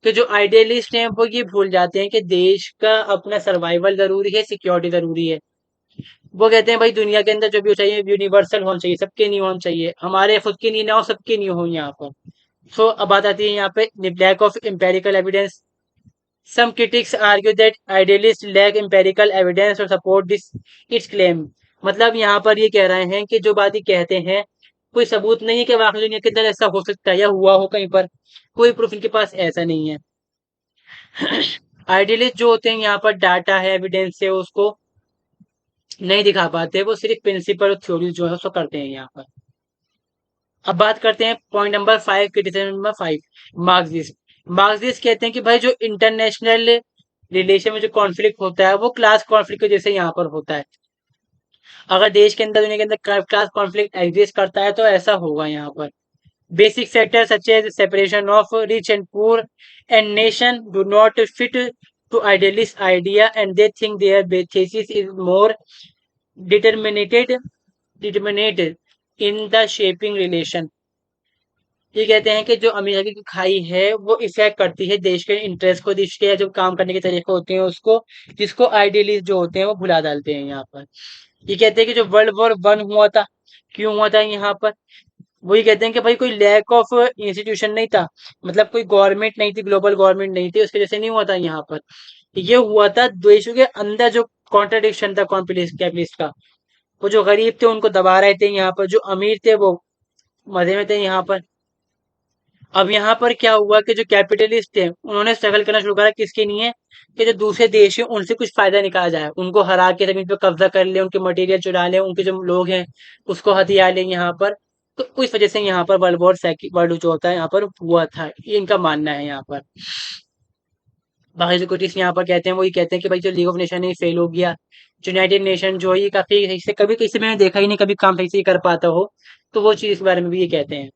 कि जो आइडियलिस्ट हैं वो ये भूल जाते हैं कि देश का अपना सर्वाइवल जरूरी है, सिक्योरिटी जरूरी है। वो कहते हैं भाई दुनिया के अंदर जो भी हो चाहिए यूनिवर्सल होना चाहिए, सबके नहीं होना चाहिए, हमारे खुद की नहीं ना हो, सबके नहीं हो यहाँ पर। सो अब बात आती है यहाँ पे lack of empirical evidence. Some critics argue that idealist lack empirical evidence और सपोर्ट दिस इट्स क्लेम। मतलब यहाँ पर ये कह रहे हैं कि जो बात ये कहते हैं कोई सबूत नहीं है कि वाकई दुनिया के अंदर ऐसा हो सकता है या हुआ हो कहीं पर, कोई प्रूफ इनके पास ऐसा नहीं है। आइडियलिस्ट जो होते हैं यहाँ पर डाटा है, एविडेंस है, उसको नहीं दिखा पाते, वो सिर्फ प्रिंसिपल और थ्योरी जो है उसको करते हैं यहाँ पर। अब बात करते हैं point number 5, criticism number 5, Marxist. Marxist कहते हैं कि भाई जो इंटरनेशनल रिलेशन में जो कॉन्फ्लिक्ट होता है वो क्लास कॉन्फ्लिक्ट के जैसे यहाँ पर होता है। अगर देश के अंदर दुनिया के अंदर क्लास कॉन्फ्लिक्ट एग्जिस्ट करता है तो ऐसा होगा यहाँ पर। Basic factor such as separation of rich and poor and nation do not fit to idealist idea and they think their thesis is more determinated determinated in the shaping relation. ये कहते हैं कि जो अमेरिका की खाई है वो effect करती है देश के इंटरेस्ट को, देश के जो काम करने के तरीके होते हैं उसको, जिसको आइडियलिस्ट जो होते हैं वो भुला डालते हैं यहाँ पर। ये कहते हैं कि जो वर्ल्ड वॉर 1 हुआ था, क्यों हुआ था यहाँ पर, वही कहते हैं कि भाई कोई लैक ऑफ इंस्टीट्यूशन नहीं था, मतलब कोई गवर्नमेंट नहीं थी, ग्लोबल गवर्नमेंट नहीं थी, उसकी वजह से नहीं हुआ था यहाँ पर। ये हुआ था देशों के अंदर जो कॉन्ट्रडिक्शन था कैपिटलिस्ट का। वो जो गरीब थे उनको दबा रहे थे यहाँ पर, जो अमीर थे वो मजे में थे यहाँ पर। अब यहाँ पर क्या हुआ कि जो कैपिटलिस्ट थे उन्होंने स्ट्रगल करना शुरू करा, किसके लिए, कि जो दूसरे देश है उनसे कुछ फायदा निकाला जाए, उनको हरा के जमीन पर कब्जा कर ले, उनके मटेरियल चुरा ले, उनके जो लोग हैं उसको हथियार ले यहाँ पर। तो इस वजह से यहाँ पर वर्ल्ड जो होता है यहाँ पर हुआ था, ये इनका मानना है यहाँ पर। बाकी जो क्रिटिक्स यहाँ पर कहते हैं वो ये कहते हैं कि भाई जो लीग ऑफ नेशन है फेल हो गया, यूनाइटेड नेशन जो है ये काफी सही से, कभी किसी मैंने देखा ही नहीं कभी काम सही से कर पाता हो, तो वो चीज के बारे में भी ये कहते हैं।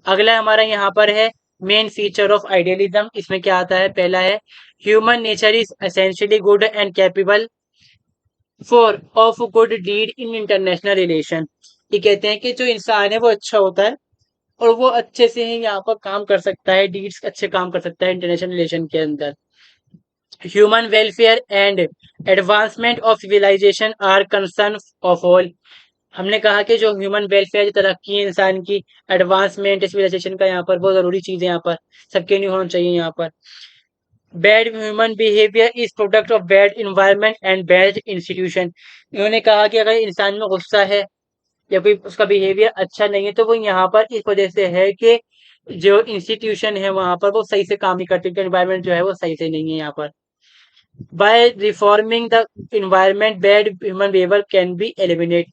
अगला हमारा यहाँ पर है मेन फीचर ऑफ आइडियलिज्म। इसमें क्या आता है, पहला है human nature is essentially good and capable for of good deed in international relation. ये कहते हैं कि जो इंसान है वो अच्छा होता है और वो अच्छे से ही यहाँ पर काम कर सकता है, डीड्स अच्छे काम कर सकता है इंटरनेशनल रिलेशन के अंदर। Human welfare and advancement of civilisation are concern of all. हमने कहा कि जो ह्यूमन वेलफेयर, जो तरक्की है इंसान की, एडवांसमेंट सिविलाइजेशन का यहाँ पर बहुत जरूरी चीज है यहाँ पर, सबके लिए होना चाहिए यहाँ पर। Bad human behaviour is product of bad environment and bad institution. इन्होंने कहा कि अगर इंसान में गुस्सा है या कोई उसका बिहेवियर अच्छा नहीं है तो वो यहाँ पर इस वजह से है कि जो इंस्टीट्यूशन है वहां पर वो सही से काम नहीं करते, एनवायरमेंट जो है वो सही से नहीं है यहाँ पर। By reforming the environment bad human behaviour can be eliminate.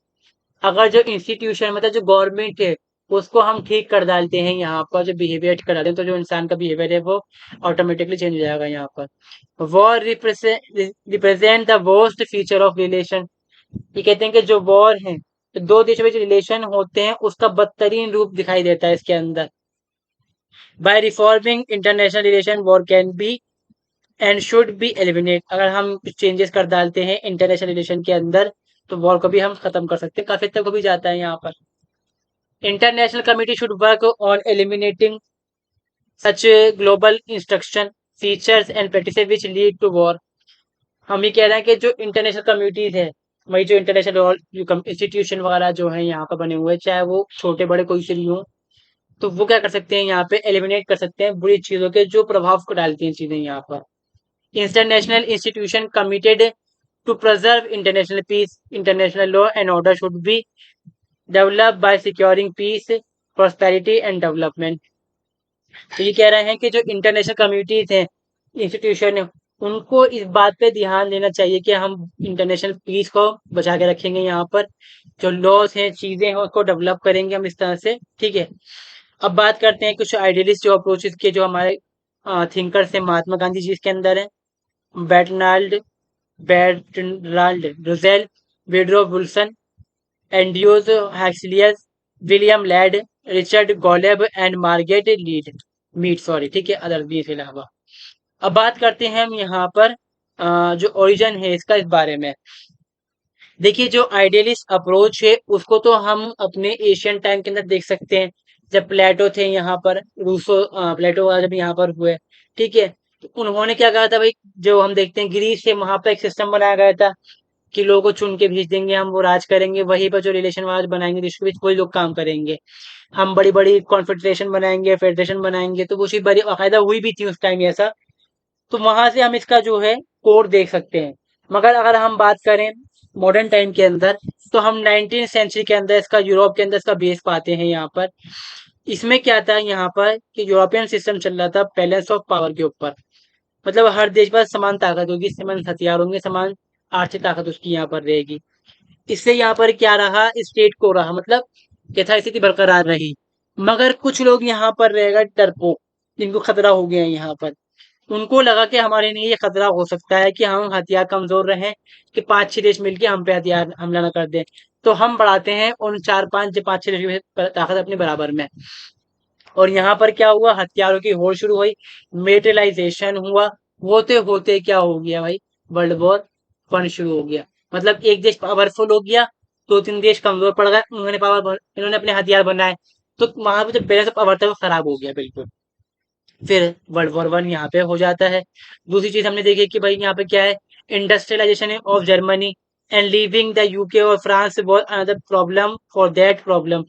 अगर जो इंस्टीट्यूशन मतलब जो गवर्नमेंट है उसको हम ठीक कर डालते हैं यहाँ पर, जो बिहेवियर कर डालते हैं, तो जो इंसान का बिहेवियर है वो ऑटोमेटिकली चेंज हो जाएगा यहाँ पर। War represent the worst feature of relation. ये कहते हैं कि जो वॉर है, तो दो देशों में जो रिलेशन होते हैं उसका बदतरीन रूप दिखाई देता है इसके अंदर। By reforming international relation war can be and should be eliminate. अगर हम कुछ चेंजेस कर डालते हैं इंटरनेशनल रिलेशन के अंदर तो वॉर को भी हम खत्म कर सकते हैं, काफी हद तक को भी जाता है यहाँ पर। International committee should work on eliminating such global instruction features and practices which lead to war. हम ये कह रहे हैं कि जो इंटरनेशनल कम्युनिटीज है, वही जो इंटरनेशनल इंस्टीट्यूशन वगैरह जो है यहाँ पर बने हुए हैं, चाहे वो छोटे बड़े कोई से भी हों, तो वो क्या कर सकते हैं यहाँ पे, एलिमिनेट कर सकते हैं बुरी चीजों के जो प्रभाव को डालती हैं चीजें यहाँ पर। International institution committed to preserve international peace, international law and order should be develop by securing peace, prosperity and development. तो ये कह रहे हैं कि जो इंटरनेशनल कम्युनिटीज हैं, इंस्टीट्यूशन है, उनको इस बात पे ध्यान देना चाहिए कि हम इंटरनेशनल पीस को बचा के रखेंगे यहाँ पर, जो लॉस हैं चीजें हैं उसको डेवलप करेंगे हम इस तरह से, ठीक है। अब बात करते हैं कुछ आइडियलिस्ट जो अप्रोचेस के, जो हमारे थिंकर्स हैं महात्मा गांधी जी इसके अंदर है, Bertrand Bertrand Russell, Woodrow Wilson, Andrews Huxleys, William Ladd, Richard Goleb and Margaret Mead, sorry, ठीक है, अदर भी इसके अलावा। अब बात करते हैं हम यहाँ पर जो ओरिजिन है इसका, इस बारे में। देखिए जो आइडियलिस्ट अप्रोच है उसको तो हम अपने एशियन टाइम के अंदर देख सकते हैं, जब प्लेटो थे यहाँ पर, प्लेटो जब यहाँ पर हुए, ठीक है, तो उन्होंने क्या कहा था भाई, जो हम देखते हैं ग्रीस से वहां पर एक सिस्टम बनाया गया था कि लोगों को चुन के भेज देंगे, हम वो राज करेंगे, वहीं पर जो रिलेशन वाज बनाएंगे जिसके बीच वही लोग काम करेंगे, हम बड़ी बड़ी कॉन्फेडरेशन बनाएंगे, फेडरेशन बनाएंगे, तो वो चीज बड़ी बाकायदा हुई भी थी उस टाइम ऐसा। तो वहां से हम इसका जो है कोड देख सकते हैं। मगर अगर हम बात करें मॉडर्न टाइम के अंदर, तो हम 19th सेंचुरी के अंदर इसका, यूरोप के अंदर इसका बेस पाते हैं यहाँ पर। इसमें क्या था यहाँ पर कि यूरोपियन सिस्टम चल रहा था बैलेंस ऑफ पावर के ऊपर, मतलब हर देश पर समान ताकत होगी, समान हथियार होंगे, समान आर्थिक ताकत उसकी यहाँ पर रहेगी। इससे यहाँ पर क्या रहा, स्टेट को रहा, मतलब यथास्थिति बरकरार रही। मगर कुछ लोग यहाँ पर रहेगा डरपोक, जिनको खतरा हो गया है यहाँ पर, उनको लगा कि हमारे लिए ये खतरा हो सकता है कि हम हथियार कमजोर रहें, कि 5-6 देश मिलके हम पे हथियार हमला न कर दें, तो हम बढ़ाते हैं उन 4-5 5-6 देशों की ताकत अपने बराबर में। और यहाँ पर क्या हुआ, हथियारों की होड़ शुरू हुई, मेटेलाइजेशन हुआ, होते होते क्या हो गया भाई, वर्ल्ड वॉर 1 शुरू हो गया। मतलब एक देश पावरफुल हो गया, 2-3 देश कमजोर पड़ गए, इन्होंने अपने हथियार बनाए, तो वहां पे जो बैलेंस ऑफ पावर था वो खराब हो गया बिल्कुल। फिर वर्ल्ड वॉर 1 यहाँ पे हो जाता है। दूसरी चीज हमने देखी कि भाई यहाँ पे क्या है, industrialisation of Germany and leaving the UK और France was another problem for that problem.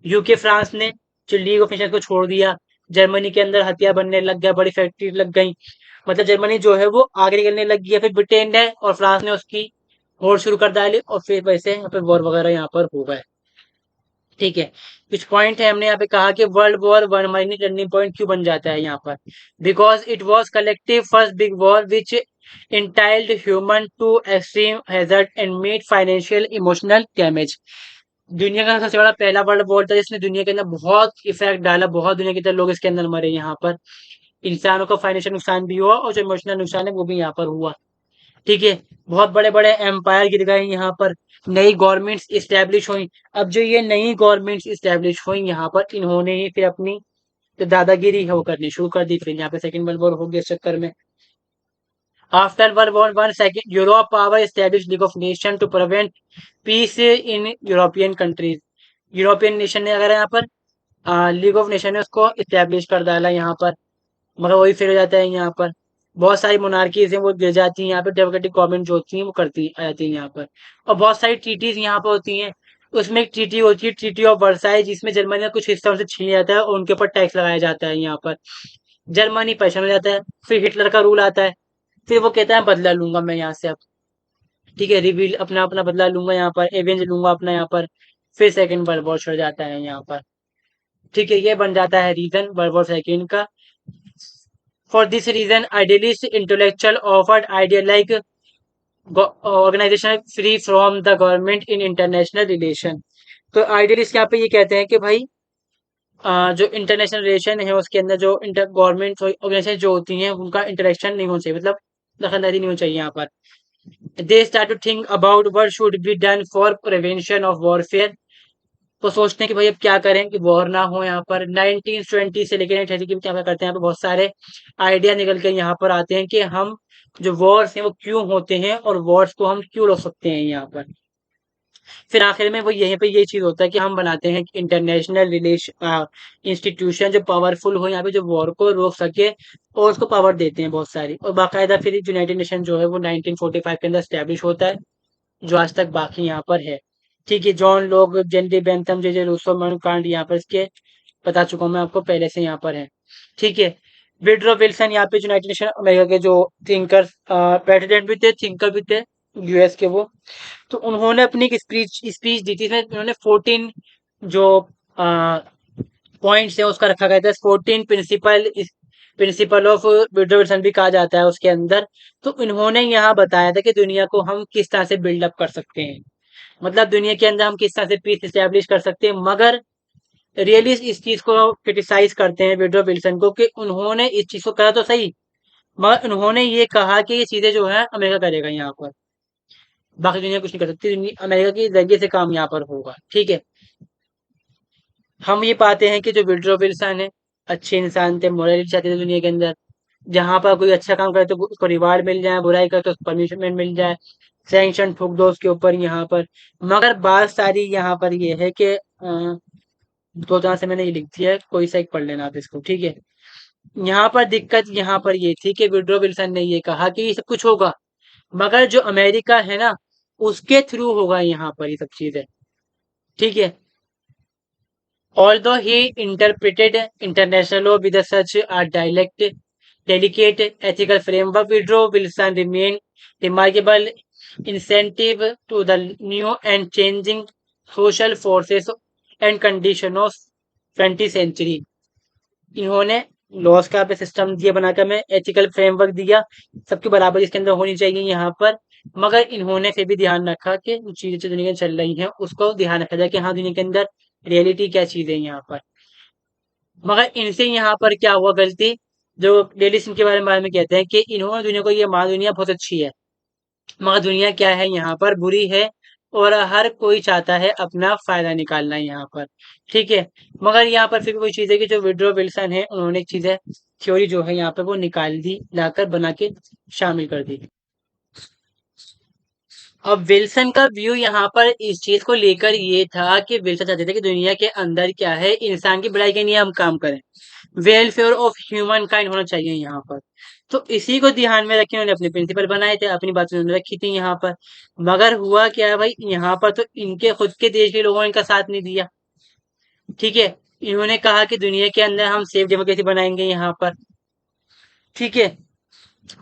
UK France ने जो लीग ऑफ नेशंस को छोड़ दिया, जर्मनी के अंदर हथियार बनने लग गया, बड़ी फैक्ट्री लग गई, मतलब जर्मनी जो है वो आगे निकलने लग गया। फिर ब्रिटेन ने और फ्रांस ने उसकी होड़ शुरू कर डाली, और फिर वैसे यहाँ पे वॉर वगैरह यहाँ पर हो गए। ठीक है, कुछ पॉइंट है, हमने यहाँ पे कहा कि वर्ल्ड वॉर 1 हमारी टर्निंग पॉइंट क्यों बन जाता है यहाँ पर, because it was collective first big war which entailed human to extreme hazard and made financial emotional damage. दुनिया का सबसे बड़ा पहला वर्ल्ड वॉर था जिसने दुनिया के अंदर बहुत इफेक्ट डाला, बहुत दुनिया के अंदर लोग इसके अंदर मरे यहाँ पर, इंसानों को फाइनेंशियल नुकसान भी हुआ और जो इमोशनल नुकसान है वो भी यहाँ पर हुआ। ठीक है, बहुत बड़े बड़े एम्पायर गिर गए यहाँ पर, नई गवर्नमेंट्स इस्टेब्लिश हुई। अब जो ये नई गवर्नमेंट्स इस्टेब्लिश हुई यहाँ पर, इन्होंने ही फिर अपनी जो दादागिरी है वो करनी शुरू कर दी, फिर यहाँ पे सेकंड वर्ल्ड वॉर हो गया इस चक्कर में। After world war 1 second Europe power establish league of nation to prevent peace in European countries. European nation ने अगर यहाँ पर लीग ऑफ नेशन ने उसको इस्टेब्लिश कर डाला यहाँ पर, मगर वही फिर हो जाता है यहाँ पर, बहुत सारी मोनार्कीज हैं वो गिर जाती हैं यहाँ पे, डेमोक्रेटिक गवर्नमेंट जो होती है वो करती आ जाती है यहाँ पर, और बहुत सारी ट्रीटीज यहाँ पर होती हैं। उसमें एक ट्रीटी होती है, ट्रीटी ऑफ वर्साई, जिसमें जर्मनी का कुछ हिस्सा उनसे छीन लिया जाता है और उनके ऊपर टैक्स लगाया जाता है यहाँ पर, जर्मनी परेशान हो जाता है। फिर हिटलर का रूल आता है, फिर वो कहता है बदला लूंगा मैं यहाँ से अब, ठीक है, रिवील अपना अपना बदला लूंगा यहाँ पर, एवेंज लूंगा अपना यहाँ पर। फिर सेकंड वर्ल्ड वॉर छिड़ जाता है यहाँ पर। ठीक है, ये बन जाता है रीजन वर्ल्ड वॉर 2 का। For this reason idealist intellectual offered idea like organisation free from the government in international relation. तो आइडियलिस्ट यहाँ पे ये कहते हैं कि भाई जो इंटरनेशनल रिलेशन है उसके अंदर जो इंटर गवर्नमेंट ऑर्गेनाइजेशन जो होती हैं उनका इंटरेक्शन नहीं होना चाहिए, मतलब दखलंदाजी नहीं होनी चाहिए यहाँ पर। They start to think about what should be done for prevention of warfare. तो सोचते हैं कि भाई अब क्या करें कि वॉर ना हो यहाँ पर। 1920 से लेकर 1930 में क्या क्या करते हैं, यहाँ पे बहुत सारे आइडिया निकल के यहाँ पर आते हैं कि हम जो वॉर्स हैं वो क्यों होते हैं और वॉर्स को हम क्यों रोक सकते हैं यहाँ पर। फिर आखिर में वो यहीं पे ये चीज होता है कि हम बनाते हैं इंटरनेशनल रिलेशन इंस्टीट्यूशन जो पावरफुल हो यहाँ पे, जो वॉर को रोक सके, और उसको पावर देते हैं बहुत सारी, और बाकायदा फिर यूनाइटेड नेशन जो है वो 1945 के अंदर स्टैब्लिश होता है, जो आज तक बाकी यहाँ पर है। ठीक है, जॉन लोग, जेनडी Bentham, J J Rousseau, Immanuel Kant यहाँ पर इसके बता चुका हूँ मैं आपको पहले से यहाँ पर है। ठीक है, विड्रो विल्सन यहाँ पे यूनाइटेड नेशन अमेरिका के जो थिंकर प्रेसिडेंट भी थे, थिंकर भी थे यूएस के वो, तो उन्होंने अपनी एक स्पीच स्पीच दी थी, इसमें उन्होंने 14 जो पॉइंट्स है उसका रखा गया था, 14 प्रिंसिपल ऑफ विड्रो विल्सन भी कहा जाता है उसके अंदर। तो इन्होंने यहाँ बताया था कि दुनिया को हम किस तरह से बिल्डअप कर सकते हैं, मतलब दुनिया के अंदर हम किस तरह से पीस इस्टेब्लिश कर सकते हैं। मगर रियली इस चीज को क्रिटिसाइज करते हैं विड्रो विल्सन को कि उन्होंने इस चीज को करा तो सही, मगर उन्होंने ये कहा कि ये चीजें जो है अमेरिका करेगा यहाँ पर, बाकी दुनिया कुछ नहीं कर सकती, अमेरिका के जरिए से काम यहाँ पर होगा। ठीक है, हम ये पाते हैं कि जो विड्रो विल्सन है अच्छे इंसान थे, मोरालिटी चाहते थे दुनिया के अंदर, जहां पर कोई अच्छा काम करे तो उसको रिवार्ड मिल जाए, बुराई करे तो उसको पनिशमेंट मिल जाए, सैंक्शन ठोक दो उसके ऊपर यहाँ पर। मगर बात सारी यहाँ पर ये है कि दो तरह से मैंने ये लिख दिया है, कोई सा एक पढ़ लेना आप इसको। ठीक है, यहाँ पर दिक्कत यहाँ पर ये थी कि विड्रो विल्सन ने ये कहा कि ये सब कुछ होगा, मगर जो अमेरिका है ना उसके थ्रू होगा यहाँ पर ये सब चीजें। ठीक है, although he interpreted international law with such a delicate ethical framework, Woodrow Wilson remained remarkable incentive to the new and changing social forces and conditions of 20th century। इन्होंने लॉस का पे सिस्टम दिया बनाकर, में एथिकल फ्रेमवर्क दिया, सबकी बराबरी इसके अंदर होनी चाहिए यहाँ पर। मगर इन्होंने फिर भी ध्यान रखा कि जो चीजें जो दुनिया में चल रही हैं उसको ध्यान रखा जाए कि हाँ दुनिया के अंदर रियलिटी क्या चीज है यहाँ पर। मगर इनसे यहाँ पर क्या हुआ गलती, जो लेडीज इनके बारे में कहते हैं कि इन्होंने दुनिया को ये मान दुनिया बहुत अच्छी है, मगर दुनिया क्या है यहाँ पर बुरी है, और हर कोई चाहता है अपना फायदा निकालना यहाँ पर। ठीक है, मगर यहाँ पर फिर भी वही चीज है कि जो विड्रो विल्सन है उन्होंने एक चीज है, थ्योरी जो है यहाँ पर वो निकाल दी, लाकर बना के शामिल कर दी। अब विल्सन का व्यू यहाँ पर इस चीज को लेकर ये था कि विल्सन चाहते थे कि दुनिया के अंदर क्या है, इंसान की भलाई के लिए हम काम करें, वेलफेयर ऑफ ह्यूमन काइंड होना चाहिए यहाँ पर। तो इसी को ध्यान में रखे उन्होंने अपने प्रिंसिपल बनाए थे, अपनी बात उन्होंने रखी थी यहाँ पर। मगर हुआ क्या है भाई, यहाँ पर तो इनके खुद के देश के लोगों ने इनका साथ नहीं दिया। ठीक है, इन्होंने कहा कि दुनिया के अंदर हम सेफ डेमोक्रेसी बनाएंगे यहाँ पर। ठीक है,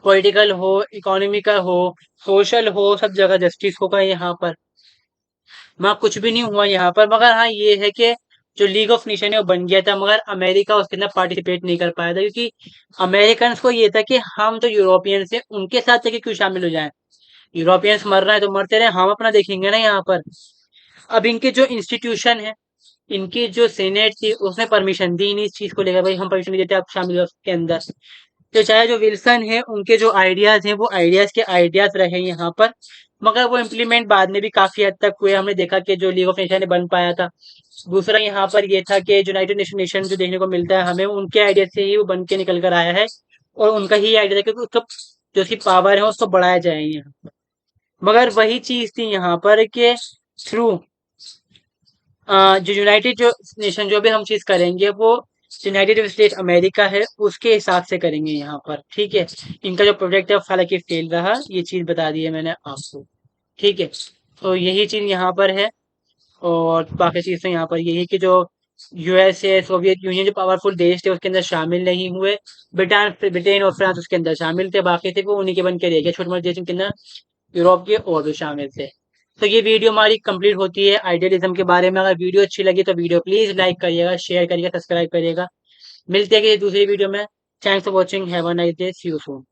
पॉलिटिकल हो, इकोनॉमिकल हो, सोशल हो, सब जगह जस्टिस होगा यहाँ पर। वहाँ कुछ भी नहीं हुआ यहाँ पर, मगर हाँ ये है कि जो लीग ऑफ नेशन है वो बन गया था, मगर अमेरिका उसके अंदर पार्टिसिपेट नहीं कर पाया था, क्योंकि अमेरिकन को ये था कि हम तो यूरोपियंस हैं, उनके साथ जाके क्यों शामिल हो जाएं। यूरोपियंस मर रहे हैं तो मरते रहे, हम अपना देखेंगे ना यहाँ पर। अब इनके जो इंस्टीट्यूशन है, इनकी जो सीनेट थी उसने परमिशन दी नहीं इस चीज को लेकर, भाई हम परमिशन नहीं देते आप शामिल हो उसके अंदर। तो चाहे जो विल्सन है उनके जो आइडियाज हैं वो आइडियाज के आइडियाज रहे यहाँ पर, मगर वो इम्प्लीमेंट बाद में भी काफी हद तक हुए। हमने देखा कि जो लीग ऑफ नेशन बन पाया था। दूसरा यहाँ पर ये था कि यूनाइटेड नेशन जो देखने को मिलता है हमें, उनके आइडिया से ही वो बन के निकल कर आया है, और उनका ही आइडिया था कि उसका जो उसकी पावर है उसको बढ़ाया जाए यहाँ पर। मगर वही चीज थी यहाँ पर कि थ्रू जो यूनाइटेड जो नेशन जो भी हम चीज करेंगे वो यूनाइटेड स्टेट अमेरिका है उसके हिसाब से करेंगे यहाँ पर। ठीक है, इनका जो प्रोजेक्ट है हालांकि फेल रहा, ये चीज बता दी है मैंने आपको। ठीक है, तो यही चीज यहाँ पर है। और बाकी चीज तो यहाँ पर यही कि जो यूएसए, सोवियत यूनियन जो पावरफुल देश थे उसके अंदर शामिल नहीं हुए। ब्रिटेन और फ्रांस उसके अंदर शामिल थे, बाकी थे वो उन्हीं के बन के रह गए, छोटे मोटे देश के अंदर यूरोप के और भी शामिल थे। तो ये वीडियो हमारी कंप्लीट होती है आइडियलिज्म के बारे में। अगर वीडियो अच्छी लगी तो वीडियो प्लीज लाइक करिएगा, शेयर करिएगा, सब्सक्राइब करिएगा। मिलते हैं कि दूसरी वीडियो में। Thanks for watching, have a nice day, see you soon.